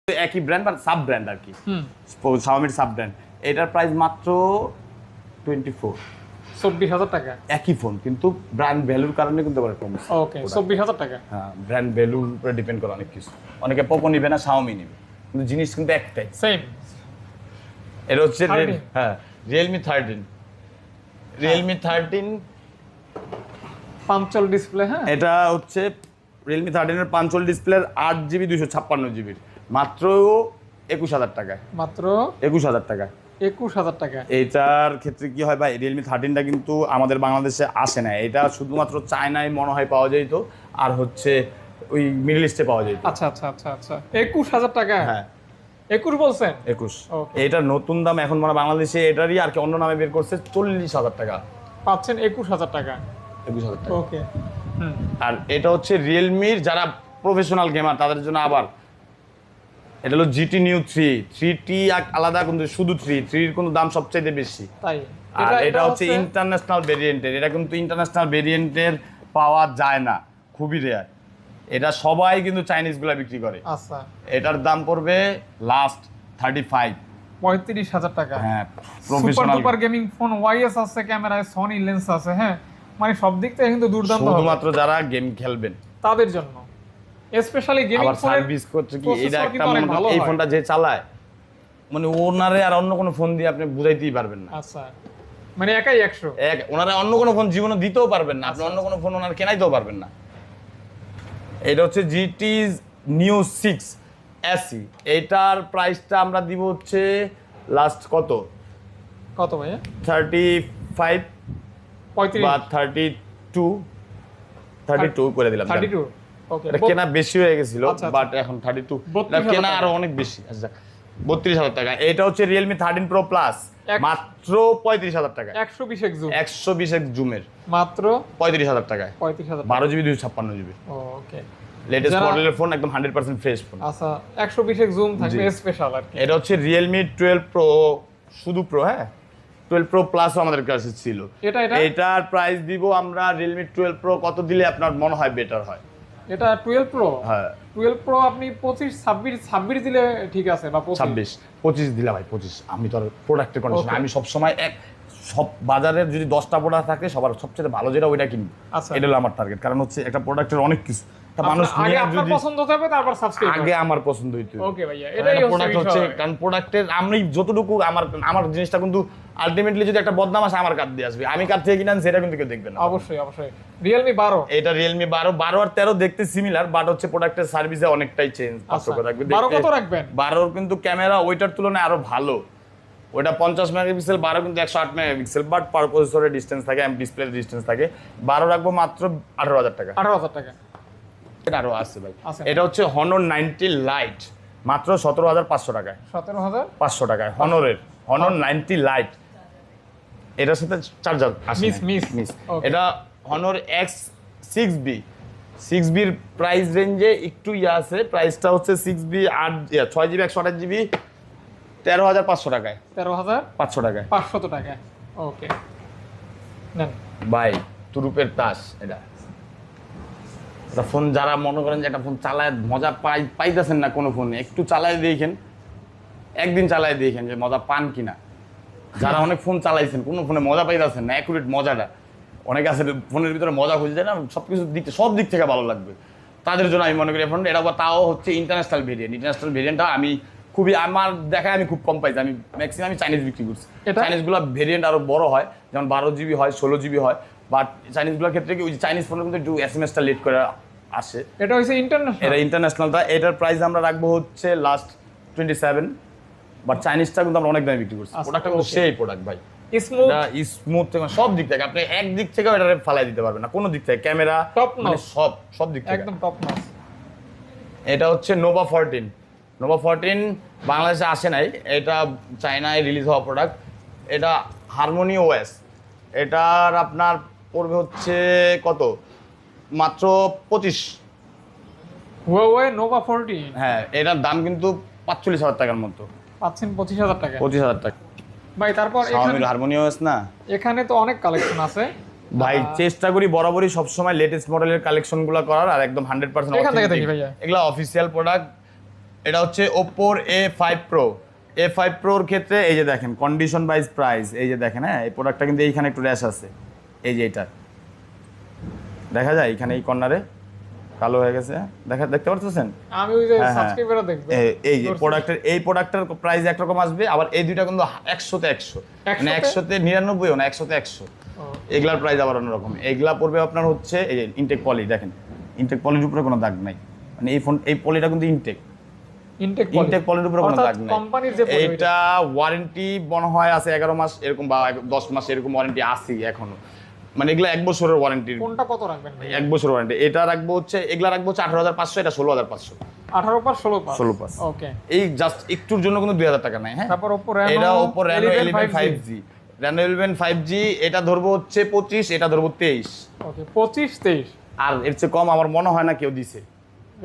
একই ব্র্যান্ড বা sub brand আর কি, শাওমির সাব ব্র্যান্ড। এটার প্রাইস মাত্র 24,000 টাকা। একই ফোন, কিন্তু ব্র্যান্ড ভ্যালুর কারণে কিন্তু আবার কম। ওকে, 24,000 টাকা। হ্যাঁ, ব্র্যান্ড ভ্যালুর উপরে ডিপেন্ড করে অনেক কিছু। অনেকে পোকো নিবে না, শাওমি নিবে, কিন্তু জিনিস কিন্তু একটাই, সেম। এটা হচ্ছে হ্যাঁ রিয়েলমি 13। পাঞ্চল ডিসপ্লে। হ্যাঁ, এটা হচ্ছে রিয়েলমি 13 এর 5 ডিসপ্লের 8GB 256GB, মাত্র 21,000 টাকায়। মাত্র 21,000 টাকা। 21,000 টাকা। এইটার ক্ষেত্রে কি হয় ভাই, রিয়েলমি 13টা কিন্তু আমাদের বাংলাদেশে আসে না, এটা শুধুমাত্র চায়নায় মনে হয় পাওয়া যেত, আর হচ্ছে ওই মিডল ইস্টে পাওয়া যেত। আচ্ছা আচ্ছা আচ্ছা আচ্ছা, 21,000 টাকা। হ্যাঁ 21 বলছেন? 21। Okay. এটার নতুন দাম এখন মানে বাংলাদেশে এটারই আর কি অন্য নামে বের করছে 40,000 টাকা। পাচ্ছেন 21,000 টাকা। 21,000 টাকা। ওকে। আর এটা হচ্ছে রিয়েলমির যারা প্রফেশনাল গেমার তাদের জন্য আবার এটা হলো GT Neo 3টি আলাদা, কিন্তু শুধু 3 কিন্তু দাম সবচাইতে বেশি। তাই? আর এটা হচ্ছে ইন্টারন্যাশনাল ভেরিয়েন্টের, এটা কিন্তু ইন্টারন্যাশনাল ভেরিয়েন্টের পাওয়া যায় না, খুবই রেয়ার। এটা সবাই কিন্তু চাইনিজ গুলা বিক্রি করে। আচ্ছা, এটার দাম পড়বে লাস্ট 35,000 টাকা। হ্যাঁ, super professional duper gaming phone, Y S আছে, ক্যামেরায় সনি লেন্স আছে। হ্যাঁ, মানে সব দিক থেকে কিন্তু দুর্দান্ত হবে শুধুমাত্র যারা গেম খেলবেন তাদের জন্য, স্পেশালি গেমিং আবার ফোনের সার্ভিস করতে কি এটা processor একটা কিন্তু অনেক ভালো এই হয়। ফোনটা যে চালায় মানে ওনারে আর অন্য কোনো ফোন দিয়ে আপনি বুঝাইতেই পারবেন না। আচ্ছা, মানে একাই 100। ওনারা অন্য কোনো ফোন জীবনে দিতেও পারবেন না, আপনি অন্য কোনো ফোন ওনার কেনাইতেও পারবেন না। এটা হচ্ছে GT Neo 6 SE, এটার প্রাইসটা আমরা দিব হচ্ছে লাস্ট কত ভাইয়া? 35 বা 32 করে দিলাম। 32। ওকে, এটা কেনা বেশি হয়ে গেছিল, আচ্ছা, বাট এখন 32 32,000 কেনা টাকা। আরো অনেক বেশি। আচ্ছা 32,000 টাকা। এটা হচ্ছে Realme 13 Pro Plus, মাত্র 35,000 টাকা। 120x জুম, 120x জুমের মাত্র 35,000 টাকায়, 35,000 12GB 256GB। ওকে, লেটেস্ট মডেলের ফোন, একদম 100% ফ্রেশ ফোন। আচ্ছা, 120x জুম থাকবে স্পেশাল আর কি। এটা হচ্ছে Realme 12 Pro, শুধু Pro। হ্যাঁ, 12 Pro Plus আমাদের কাছে ছিল। এটার প্রাইস দিব আমরা Realme 12 Pro কত দিলে আপনার মনে হয় বেটার হয়? এটা 12 Pro। হ্যাঁ, 12 Pro আপনি 26 দিলে ঠিক আছে, বা 25 দিলা ভাই। 25 আমি তো প্রোডাক্টের কন্ডিশন, আমি সব সময় সব বাজারের যদি 10টা প্রোডাক্ট থাকে সবার সবচেয়ে ভালো যেটা ওইটা কিনবো। আচ্ছা, এটা হলো আমার টার্গেট, কারণ হচ্ছে একটা প্রোডাক্টের অনেক কিছু মানুষ আগে আপনার পছন্দ হতে হবে, তারপর সাবস্ক্রাইব আগে আমার পছন্দ হইতে হবে। ওকে ভাইয়া, এটাই হচ্ছে কারণ প্রোডাক্টের আমি যতটুকু আমার জিনিসটা কিন্তু আলটিমেটলি যদি একটা বদনাম আসে আমার কাছ দিয়ে আসবে, আমি কাছ থেকে কিনা সেটা কিন্তু কেউ দেখবে না। অবশ্যই অবশ্যই। Realme 12, এটা Realme 12 আর 13 দেখতে সিমিলার, বাট হচ্ছে প্রোডাক্টের সার্ভিসে অনেকটাই চেঞ্জ, পার্থক্য থাকবে। 12 কত রাখবেন? 12 কিন্তু ক্যামেরা ওইটার তুলনায় আরো ভালো। ওইটা 50 মেগাপিক্সেল, 12 কিন্তু 108 মেগাপিক্সেল, বাট পার প্রসেসরের ডিসটেন্স থাকে, ডিসপ্লের ডিসটেন্স থাকে। 12 রাখবো মাত্র 18,000 টাকা। 18,000 টাকা। এটা আরো আছে ভাই। এটা হচ্ছে Honor 90 Lite, মাত্র 17,500 টাকায়। 17,500 টাকায় Honor 90 Lite। এটার সাথে চার্জার আছে, মিস। এটা Honor X6B, 6B এর প্রাইস রেঞ্জে একটু আছে। প্রাইসটা হচ্ছে 6B 6GB 128GB 13,500 টাকায়। 13,500 টাকায়। 500 টাকা। ওকে, নেন ভাই, তুরুপের তাস। এটা ফোন যারা মনে করেন যে একটা ফোন চালায় মজা পাইতেছেন না কোনো ফোনে, একটু চালায় দেখেন, একদিন চালায় দেখেন যে মজা পান কিনা। যারা অনেক ফোন চালাইছেন, কোনো ফোনে মজা পাইতেছেন না, অ্যাকুরেট মজাটা অনেক আছে ফোনের ভিতরে, মজা খুঁজে যায় না, সব দিক থেকে ভালো লাগবে তাদের জন্য আমি মনে করি ফোন। এটা তাও হচ্ছে ইন্টারন্যাশনাল ভেরিয়েন্টটা আমি খুবই, আমার দেখায় আমি খুব কম পাইছি। আমি ম্যাক্সিমাম চাইনিজ বিক্রি করছি। চাইনিজগুলো ভেরিয়েন্ট আরো বড় হয়, যেমন 12GB হয়, 16GB হয়, বাট চাইনিজগুলোর ক্ষেত্রে কি ওই চাইনিজ ফোনের মধ্যে একটু SMS-টা লেট করে আসে। এটা হচ্ছে ইন্টারন্যাশনাল, এটা ইন্টারন্যাশনালটা। এটার প্রাইস আমরা রাখবো হচ্ছে লাস্ট 27, বাট চাইনিজটা কিন্তু আমরা অনেক দামে বিক্রি করছি। প্রোডাক্টটা কিন্তু সেই প্রোডাক্ট ভাই, স্মুথ থেকে সব দিক থেকে আপনি এক দিক থেকে এটা ফালাই দিতে পারবেন না, কোনো দিক থেকে ক্যামেরা মানে সব দিক থেকে একদম টপ নচ। এটা হচ্ছে Nova 14 বাংলাদেশে আসে নাই, এটা চায়নায় রিলিজ হওয়া প্রোডাক্ট। এটা হারমোনি OS। এটার আপনার পড়বে হচ্ছে কত, মাত্র 25। Huawei Nova 14, হ্যাঁ, এটার দাম কিন্তু 45,000 টাকার মতো। পাচ্ছেন 25,000 টাকা। 25,000 টাকা ভাই, তারপর Xiaomi হারমোনি OS না, এখানে তো অনেক কালেকশন আছে ভাই। চেষ্টা করি বরাবরই সবসময় লেটেস্ট মডেলের কালেকশনগুলো করার, আর একদম 100% এখান থেকে দেখি ভাইয়া। এগুলা অফিসিয়াল প্রোডাক্ট। এটা হচ্ছে ওপ্পোর A5 Pro। A5 Proর ক্ষেত্রে এই যে দেখেন কন্ডিশন ওয়াইজ প্রাইস, এই যে দেখেন, হ্যাঁ এই প্রোডাক্টটা কিন্তু এইখানে একটু র্যাশ আছে, এই যে এটা দেখা যায় এখানে এই কর্নারে কালো হয়ে গেছে, দেখতে পারতেছেন? আমি ওই যে হ্যাঁ, সাবস্ক্রাইবাররা দেখবে এই যে প্রোডাক্টের প্রাইস একরকম আসবে, আবার এই দুইটা কিন্তু 100-তে 100, মানে 100-তে 99ও না, 100-তে 100। এগুলার প্রাইস আবার অন্যরকম। এগুলা পড়বে আপনার হচ্ছে এই যে ইনটেক পলি, দেখেন ইনটেক পলির উপরে কোনো দাগ নাই, মানে এই পলিটা কিন্তু ইনটেক পলির উপরে কোনো দাগ নাই। কোম্পানির যে এইটা ওয়ারেন্টি মনে হয় আছে 11 মাস এরকম বা 10 মাস এরকম ওয়ারেন্টি আছে এখনো, মানে এগুলা 1 বছরের ওয়ারেন্টি। কোনটা কত রাখবেন ভাই? 1 বছর ওয়ারেন্টি। এটা রাখবো হচ্ছে, এগুলা রাখবো হচ্ছে 18,500, এটা 16,500। 18 পাস 16 পাস 16 পাস। ওকে। এই জাস্ট একটুর জন্য কিন্তু 2,000 টাকা নাই। হ্যাঁ, তারপর Oppo Reno, এটা Oppo Reno 11 5G, Reno 11 5G এটা ধরবো হচ্ছে 25, এটা ধরবো 23। ওকে 25 23। আর এর চেয়ে কম আমার মনে হয় না কেউ দিছে।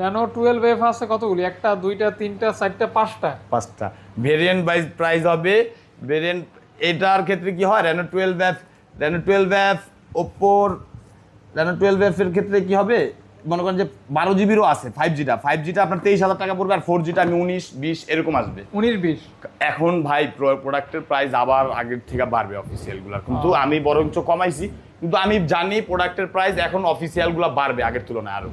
Reno 12F আছে কতগুলি? একটা, দুইটা, তিনটা, চারটা, পাঁচটা। 5টা ভেরিয়েন্ট ওয়াইজ প্রাইস হবে। ভেরিয়েন্ট এটার ক্ষেত্রে কি হয়, Reno 12F Oppoর Reno 12F এর ক্ষেত্রে কি হবে, মনে করেন যে 12 জিবিরও আছে 5Gটা আপনার 23,000 টাকা পড়বে, আর 4Gটা আমি 19-20 এরকম আসবে। 19-20 এখন ভাই প্রোডাক্টের প্রাইস আবার আগের থেকে বাড়বে অফিসিয়ালগুলোর, কিন্তু আমি বরঞ্চ কমাইছি, কিন্তু আমি জানি প্রোডাক্টের প্রাইস এখন অফিসিয়ালগুলো বাড়বে আগের তুলনায় আরো,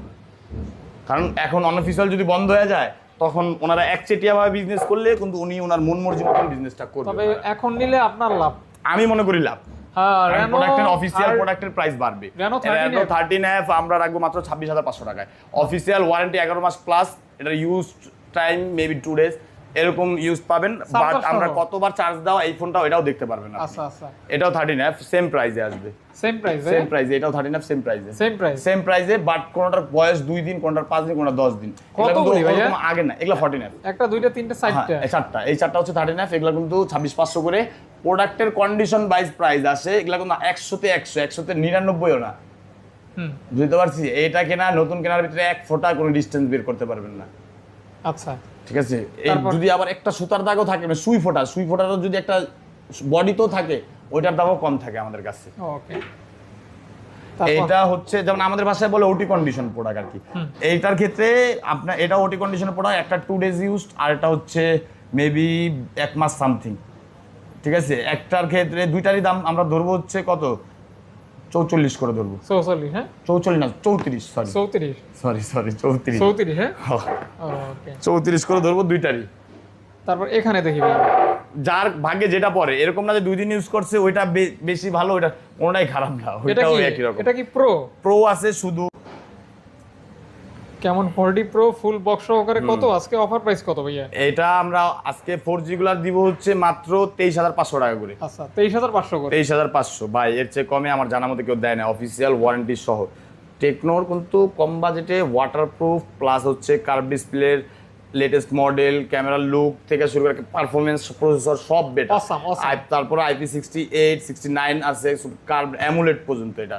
কারণ এখন অনঅফিসিয়াল যদি বন্ধ হয়ে যায় তখন ওনারা একচেটিয়াভাবে বিজনেস করলে কিন্তু উনি ওনার মন মর্জি মতন বিজনেসটা করবে। তবে এখন নিলে আপনার লাভ, আমি মনে করি লাভ। হ্যাঁ, প্রোডাক্টের অফিসিয়াল প্রোডাক্টের প্রাইস বাড়বে। Reno 13F আমরা রাখবো মাত্র 26,500 টাকায়। অফিসিয়াল ওয়ারেন্টি 11 মাস প্লাস, এটা ইউজ টাইম মেবি 2 ডেজ এরকম ইউজ পাবেন, বাট আমরা কতবার চার্জ দাও এই ফোনটাও এটাও দেখতে পারবেন আপনি। আচ্ছা আচ্ছা, এটাও 13F সেম প্রাইসে আসবে, সেম প্রাইসে এটাও 13F সেম প্রাইসে, সেম প্রাইস বাট কোনটার বয়স 2 দিন, কোনটার 5 দিন, কোনটার 10 দিন। কতগুলি ভাইয়া? আগে না, এগুলা 14F। একটা, দুইটা, তিনটা, চারটা, এই চারটা হচ্ছে 13F। এগুলা কিন্তু 26,500 করে। প্রোডাক্টের কন্ডিশন ওয়াইজ প্রাইস আসে, এগুলা কিন্তু 100-তে 100-তে 99ও না। বুঝতে পারছি, এটা কেনা নতুন কেনার ভিতরে 1 ফোঁটা কোনো ডিসটেন্স বের করতে পারবেন না। আচ্ছা ঠিক আছে, এই যদি আবার একটা সুতার দাগও থাকে, মানে সুই ফোঁটারও যদি একটা বডিতেও থাকে, ওইটার দামও কম থাকে আমাদের কাছে। ওকে। এটা হচ্ছে যেমন আমাদের ভাষায় বলে ওটি কন্ডিশন প্রোডাক্ট আর কি। এইটার ক্ষেত্রে আপনার এটা ওটি কন্ডিশন প্রোডাক্ট, একটা 2 ডেজ ইউজড, আর এটা হচ্ছে মেবি 1 মাস সামথিং। ঠিক আছে, একটার ক্ষেত্রে দুইটারই দাম আমরা ধরবো হচ্ছে কত, 44 করে ধরবো। 44? হ্যাঁ 44 না 34, সরি 34। হ্যাঁ ওকে, 34 করে ধরবো দুইটারই। তারপর এখানে দেখি ভাই, যার ভাগ্যে যেটা পড়ে, এরকম না যে 2 দিন ইউজ করছে ওইটা বেশি ভালো, ওইটা কোনটাই খারাপ না, ওইটাও একই রকম। এটা কি প্রো আছে শুধু। কেমন 4D প্রো ফুল বক্স সহকারে কত আজকে অফার প্রাইস কত ভাইয়া? এটা আমরা আজকে 4G গুলার দিব হচ্ছে মাত্র 23,500 টাকা করে। আচ্ছা 23,500 করে। 23,500 ভাই, এর চেয়ে কমে আমার জানা মতে কেউ দেয় না, অফিসিয়াল ওয়ারেন্টি সহ। টেকনোর কিন্তু কম বাজেটে ওয়াটারপ্রুফ প্লাস হচ্ছে কার্ভ ডিসপ্লের লেটেস্ট মডেল, ক্যামেরার লুক থেকে শুরু করে পারফরমেন্স, প্রসেসর সব বেটার। তারপরে IP68 69 আছে, কার্ভ অ্যামুলেট পর্যন্ত। এটা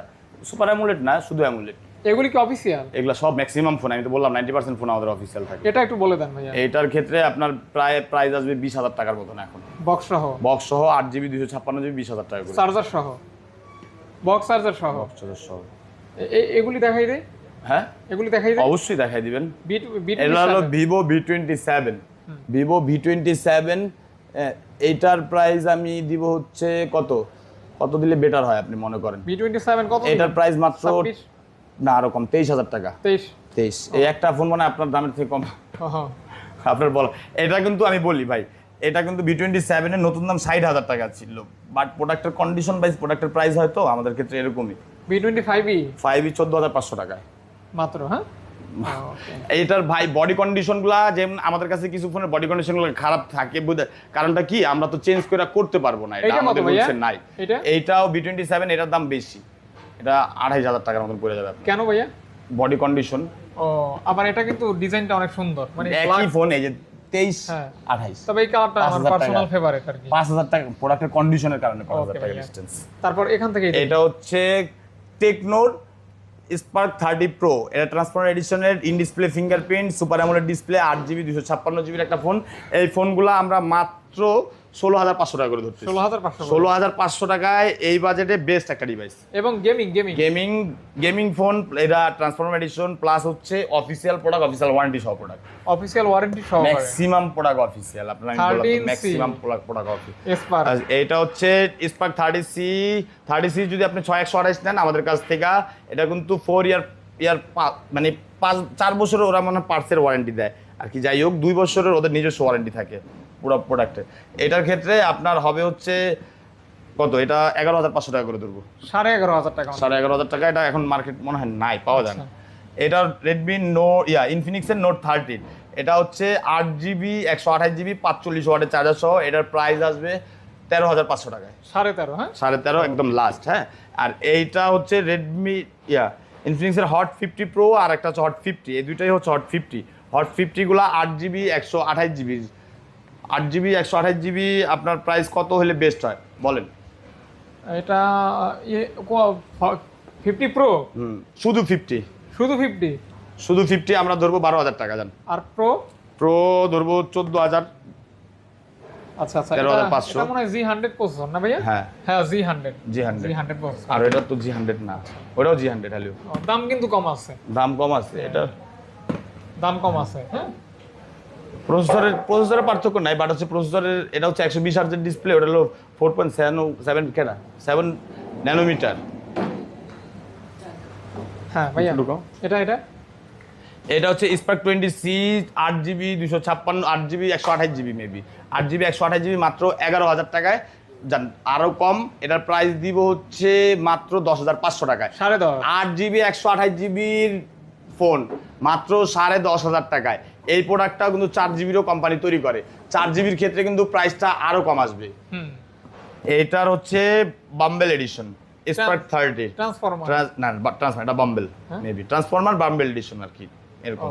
সুপার অ্যামুলেট না, শুধু অ্যামুলেট। এগুলি কি অফিসিয়াল? এগুলা সব ম্যাক্সিমাম ফোন, আমি তো বললাম 90% ফোন আমাদের অফিসিয়াল থাকে। এটা একটু বলে দেন ভাইয়া। এটার ক্ষেত্রে আপনার প্রাইস আসবে 20,000 টাকার মতন এখন, বক্স সহ 8GB 256GB 20,000 টাকা করে, চার্জার সহ, বক্স চার্জার সহ। এগুলি দেখাই দেয়? হ্যাঁ এগুলি দেখাই দেয়, অবশ্যই দেখাই দিবেন। এটা হলো Vivo V27। এইটার প্রাইস আমি দিব হচ্ছে কত দিলে বেটার হয় আপনি মনে করেন? V27 কত? এটার প্রাইস মাত্র না এরকম 23,000 টাকা। 23 এই একটা ফোন মানে আপনার দামের থেকে কম আপনার বলা। এটা কিন্তু আমি বলি ভাই, এটা কিন্তু V27 এর নতুন দাম 60,000 টাকা ছিল, বাট প্রোডাক্টের কন্ডিশন ওয়াইজ প্রোডাক্টের প্রাইস হয়তো আমাদের ক্ষেত্রে এরকমই। V25 14,500 টাকায় মাত্র। হ্যাঁ এইটার ভাই বডি কন্ডিশন গুলা, যেমন আমাদের কাছে কিছু ফোনের বডি কন্ডিশন গুলো খারাপ থাকে, কারণটা কি আমরা তো চেঞ্জ করে করতে পারবো না, এটা আমাদের রুলসে নাই। এইটাও V27, এটার দাম বেশি, এটা 28,000 টাকার মতন পড়ে যাবে। কেন ভাইয়া? Body condition. আবার এটা কিন্তু ডিজাইনটা অনেক সুন্দর, মানে একই ফোন, এই যে 23 28, তবে এই কালারটা আমার পার্সোনাল ফেভারিট আর কি। 5,000 টাকা প্রোডাক্টের কন্ডিশনের কারণে 5,000 টাকা ডিসটেন্স। তারপর এখান থেকে এটা হচ্ছে টেকনোর স্পার্ক 30 প্রো, এটা ট্রান্সপারেন্ট এডিশনের in display fingerprint super AMOLED display 8GB 256GB একটা ফোন। এই ফোনগুলো আমরা মাত্র মাত্র 16,500 টাকা করে ধরতে 16,500 16,500 টাকায় এই বাজেটে বেস্ট একটা ডিভাইস। এবং গেমিং ফোন, এটা ট্রান্সফরমার এডিশন প্লাস হচ্ছে অফিসিয়াল প্রোডাক্ট, অফিসিয়াল ওয়ারেন্টি সহ প্রোডাক্ট, অফিসিয়াল ওয়ারেন্টি সহ ম্যাক্সিমাম প্রোডাক্ট অফিসিয়াল। আপনারা ম্যাক্সিমাম প্রোডাক্ট অফিসিয়াল। স্পার্ক এটা হচ্ছে স্পার্ক 30C যদি আপনি 6128 নেন আমাদের কাছ থেকে, এটা কিন্তু 4 ইয়ার মানে 4 বছরের ওরা মানে পার্টসের ওয়ারেন্টি দেয় আর কি। যাই হোক 2 বছরের ওদের নিজস্ব ওয়ারেন্টি থাকে পুরো প্রোডাক্টে। এটার ক্ষেত্রে আপনার হবে হচ্ছে কত, এটা 11,500 টাকা করে ধরবো। 11,500 টাকা 11,500 টাকা। এটা এখন মার্কেট মনে হয় নাই, পাওয়া যায় না। এটা রেডমি ইনফিনিক্সের নোট 13, এটা হচ্ছে 8GB 128GB 45 ওয়াটের চার্জার সহ। এটার প্রাইস আসবে 13,500 টাকায়। 13.5 হ্যাঁ 13.5 একদম লাস্ট। হ্যাঁ, আর এইটা হচ্ছে রেডমি ইনফিনিক্সের হট 50 প্রো, আর একটা হচ্ছে হট 50। এই দুইটাই হচ্ছে হট 50। হট 50 গুলা 8GB 128GB 8GB 128GB। আপনার প্রাইস কত হলে বেস্ট হয় বলেন? এটা 50 প্রো শুধু 50, শুধু 50 আমরা ধরবো 12,000 টাকা। জান আর প্রো ধরবো 14,000। আচ্ছা 13,500 এটা মনে হয় Z100 প্রসেসর না ভাইয়া? হ্যাঁ Z100 প্রসেসর। আর এটা তো G100 না, ওটাও G100 হ্যালো। দাম কিন্তু কম আছে, দাম কম আছে, এটা দাম কম আছে। হ্যাঁ প্রসেসরের পার্থক্য নাই, বাট হচ্ছে প্রসেসরের এটা হচ্ছে 120 হার্জের ডিসপ্লে, ওটা হলো 4.7 ন্যানোমিটার। হ্যাঁ ভাইয়া এটা হচ্ছে spark 20C 8GB 256 8GB 128GB maybe 8GB 128GB মাত্র 11,000 টাকায়। জান আরো কম, এটার প্রাইস দিব হচ্ছে মাত্র 10,500 টাকায়। 10.5 8GB 128GBর ফোন মাত্র 10,500 টাকায়। এই প্রোডাক্টটা কিন্তু 4GBরও কোম্পানি তৈরি করে। 4GBর ক্ষেত্রে কিন্তু প্রাইসটা আরো কম আসবে। এটার হচ্ছে বাম্বেল এডিশন স্পার্ক 30 ট্রান্সফরমার এটা Bumblebee maybe transformer Bumblebee edition আর কি এরকম।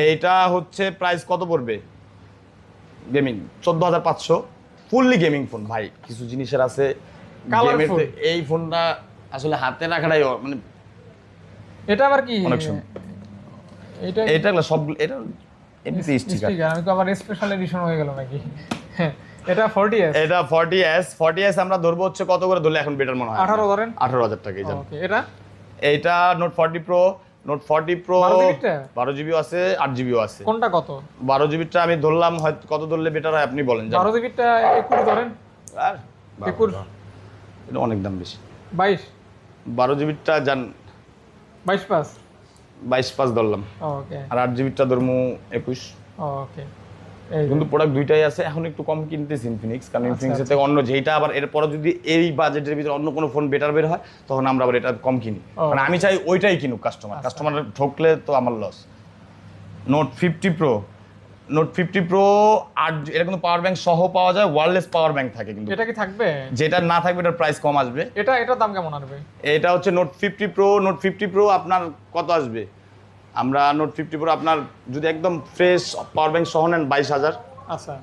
এইটা হচ্ছে প্রাইস কত পড়বে? Gaming 14,500 fully gaming phone. ভাই কিছু জিনিসের আছে এই ফোনটা আসলে হাতে রাখাটাই মানে এটা আবার কি অনেক সুন্দর। এটা সব এটা এমনিতে স্টিকার। আমি তো আবার স্পেশাল এডিশন হয়ে গেল নাকি? এটা 40s আমরা ধরবো হচ্ছে কত করে ধরলে এখন বেটার মনে হয়? 18 ধরেন। 18,000 টাকা। ওকে এইটা নোট 40 প্রো 12GB আছে 8GB আছে। কোনটা কত? 12GBটা আমি ধরলাম, হয়তো কত ধরলে বেটার হয় আপনি বলেন। 12GBটা 21 ধরেন। আর 21 এটা অনেক দাম বেশি। 22 12GBটা জান 22.5 ধরলাম। ওকে আর 8GBটা ধরমু 21। ওকে কিন্তু প্রোডাক্ট দুইটাই আছে। এখন একটু কম কিনতেছি ইনফিনিক্স, কারণ ইনফিনিক্সের থেকে অন্য যেটা আবার এরপরে যদি এই বাজেটের ভিতরে অন্য কোনো ফোন বেটার বের হয় তখন আমরা আবার এটা কম কিনি। মানে আমি চাই ওইটাই কিনুক কাস্টমার ঠকলে তো আমার লস। নোট 50 প্রো 8 এটা কিন্তু পাওয়ার ব্যাংক সহ পাওয়া যায়, ওয়্যারলেস পাওয়ার ব্যাংক থাকে। কিন্তু এটা কি থাকবে? যেটা না থাকবে এটার প্রাইস কম আসবে। এটার দাম কেমন আসবে? এটা হচ্ছে নোট 50 প্রো আপনার কত আসবে? আমরা নোট 50 প্রো আপনার যদি একদম ফ্রেশ পাওয়ার ব্যাংক সহ নেন 22,000। আচ্ছা